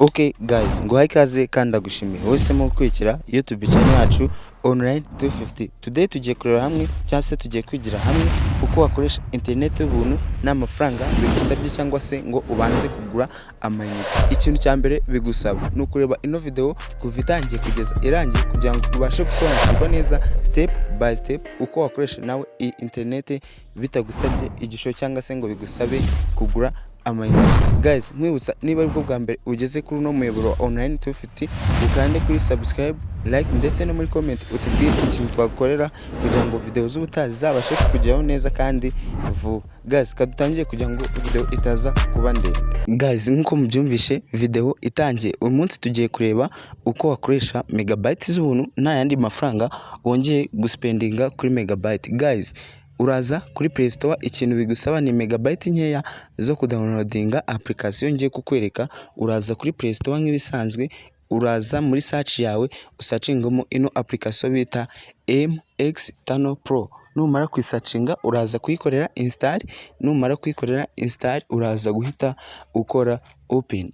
Okay guys, nguhaye ikaze kandi ndagushimiye wahisemo gukurikira YouTube channel yacu online 250. Today tugiye kureba hamwe cyangwa se tugiye kwigira hamwe uko wakoresha internet y'ubuntu n'amafaranga bigusabye cyangwa se ngo ubanze kugura amayinite. Ikintu cya mbere bigusaba ni ukureba ino video kuva itangiye kugeza irangiye kugira ngo ubashe gusobanukirwa neza step by step uko wakoresha nawe iyi internet bitagusabye igishoro cyangwa se ngo bigusabe kugura amayinite. Guys, mwibutsa niba aribwo bwa mbere ugeze kuri uno muyoboro wa online 250 ukande kuri subscribe, like ndetse no muri comment utubwire ikintu twagukorera kugira ngo video z'ubutazi zabashe kukugeraho neza kandi vuba. Guys, kadutangiye kugira ngo video itaza kuba ndende. Guys, nkuko mubyumvishe video itangiye, uyu munsi tugiye kureba uko wakoresha megabytes z'ubuntu nta yandi mafaranga wongeye guspendinga kuri megabyte. Guys, uraza kuri Play Store, ikintu bigusaba ni megabyte nkeya zo kudownloadinga application ngiye kukwereka. Uraza kuri Play Store nk'ibisanzwe, uraza muri search yawe usacingamo ino application bita MX5 Pro. Numara kwisacinga uraza kuyikorera install, numara kuyikorera install uraza guhita ukora open.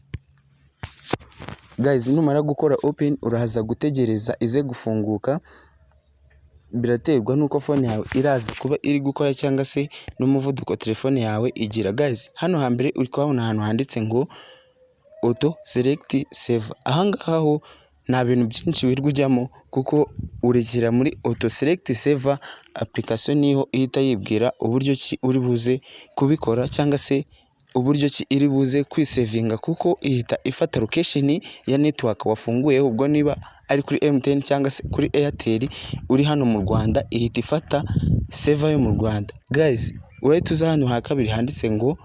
Guys, numara gukora open uraza gutegereza ize gufunguka. Biraterwa nuko phone yawe iraza kuba iri gukora cyangwa se n'umuvuduko telefone yawe igira. Guys, hano hambere uri kubona ahantu handitse ngo auto select save. Ahangaha ho nta bintu byinshi wirwa ujyamo kuko urekera muri auto select save. Application niho ihita yibwira uburyo ki uri buze kubikora cyangwa se uburyo ki iri buze kwisavinga, kuko ihita ifata location ya network wafunguye. Ubwo niba ari kuri MTN cyangwa se kuri Airtel uri hano mu Rwanda ihita ifata server yo mu Rwanda. Guys, urahita uza hano ha kabiri handitse ngo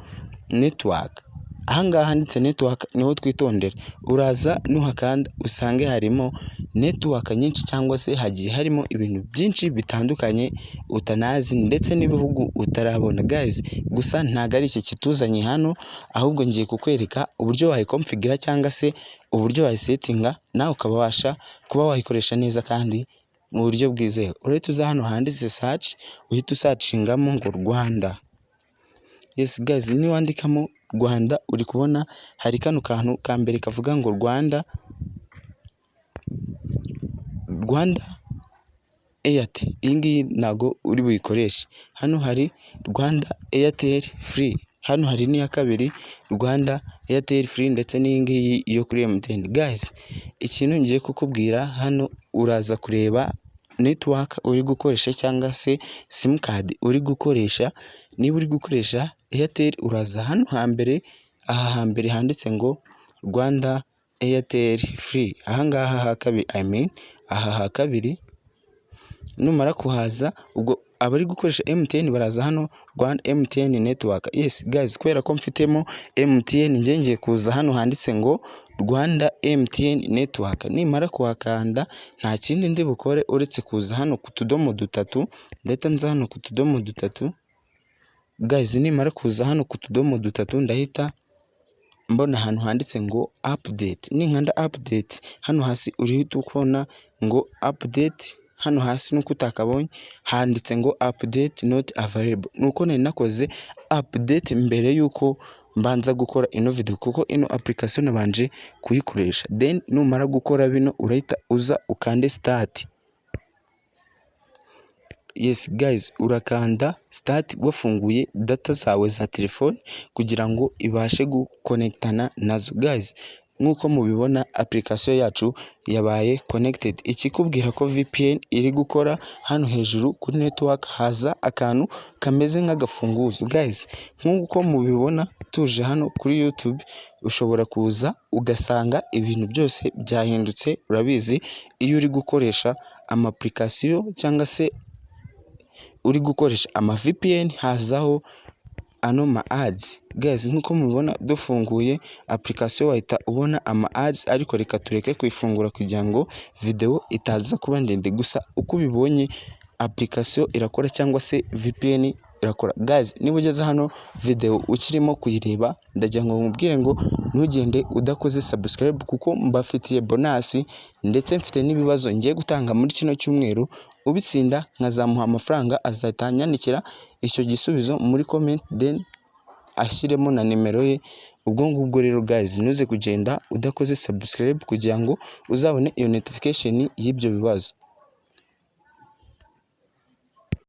network. Ahangaha handitse network niho twitondera. Uraza nuhakanda usange harimo network nyinshi cyangwa se hagiye harimo ibintu byinshi bitandukanye utanazi ndetse n'ibihugu utarabona. Guys, gusa ntago ari iki kituzanye hano, ahubwo ngiye kukwereka uburyo wayikonfigura cyangwa se uburyo wayisettinga nawe ukabasha kuba wayikoresha neza kandi mu buryo bwizewe. Urahita uza hano handitse search, uhita usacingamo ngo Rwanda. Yes guys, ni wandikamo Rwanda uri kubona hari kano kantu ka mbere kavuga ngo Rwanda Airtel. Iyi ngiyi ntago uri buyikoreshe. Hano hari Rwanda Airtel Free, hano hari n'iya kabiri Rwanda Airtel Free ndetse n'iyi ngiyi yo kuri MTN. Guys, ikintu ngiye kukubwira hano, uraza kureba network uri gukoresha cyangwa se sim card uri gukoresha. Niba uri gukoresha Airtel uraza hano hambere, aha hambere handitse ngo Rwanda Airtel Free. Ahangaha ha kabiri, aha ha kabiri. Numara kuhaza ubwo abari gukoresha MTN baraza hano Rwanda MTN network. Yes guys, kubera ko mfitemo MTN ngiye kuza hano handitse ngo Rwanda MTN network. Nimara kuhakanda nta kindi ndi bukore uretse kuza hano ku tudomo dutatu, ndahita nza hano ku tudomo dutatu. Guys, nimara kuza hano ku tudomo dutatu ndahita mbona ahantu handitse ngo update. Ninkanda update hano hasi urihita ukubona ngo update. Hano hasi nuko utakabonye handitse ngo update not available. Nuko nari nakoze update mbere yuko mbanza gukora ino video, kuko ino application nabanje kuyikoresha. Then numara gukora bino urahita uza ukande start. Yes guys, urakanda start wafunguye data zawe za telefone kugira ngo ibashe guconnectana nazo. Guys, nkuko mubibona application yacu yabaye connected. Ikikubwira ko VPN iri gukora, hano hejuru kuri network haza akantu kameze nk'agafunguzo. Guys, nkuko mubibona tuje hano kuri YouTube ushobora kuza ugasanga ibintu byose byahindutse. Urabizi iyo uri gukoresha ama application cyangwa se uri gukoresha ama VPN hazaho ano ma ads. Guys, nkuko mubibona dufunguye application wahita ubona ama ads, ariko reka tureke kwifungura kugira ngo video itaza kuba ndende. Gusa uko ubibonye application irakora cyangwa se VPN irakora. Guys, niba ugeze hano video ukirimo kuyireba ndagira ngo nkubwire ngo ntugende udakoze subscribe, kuko mbafitiye bonus ndetse mfite n'ibibazo ngiye gutanga muri kino cyumweru. Ubitsinda nkazamuha amafaranga, azatanyandikira icyo gisubizo muri comment, then ashyiremo na nimero ye ubwo ngubwo rero guys ntuze kugenda udakoze subscribe kugira ngo uzabone iyo notification y'ibyo bibazo.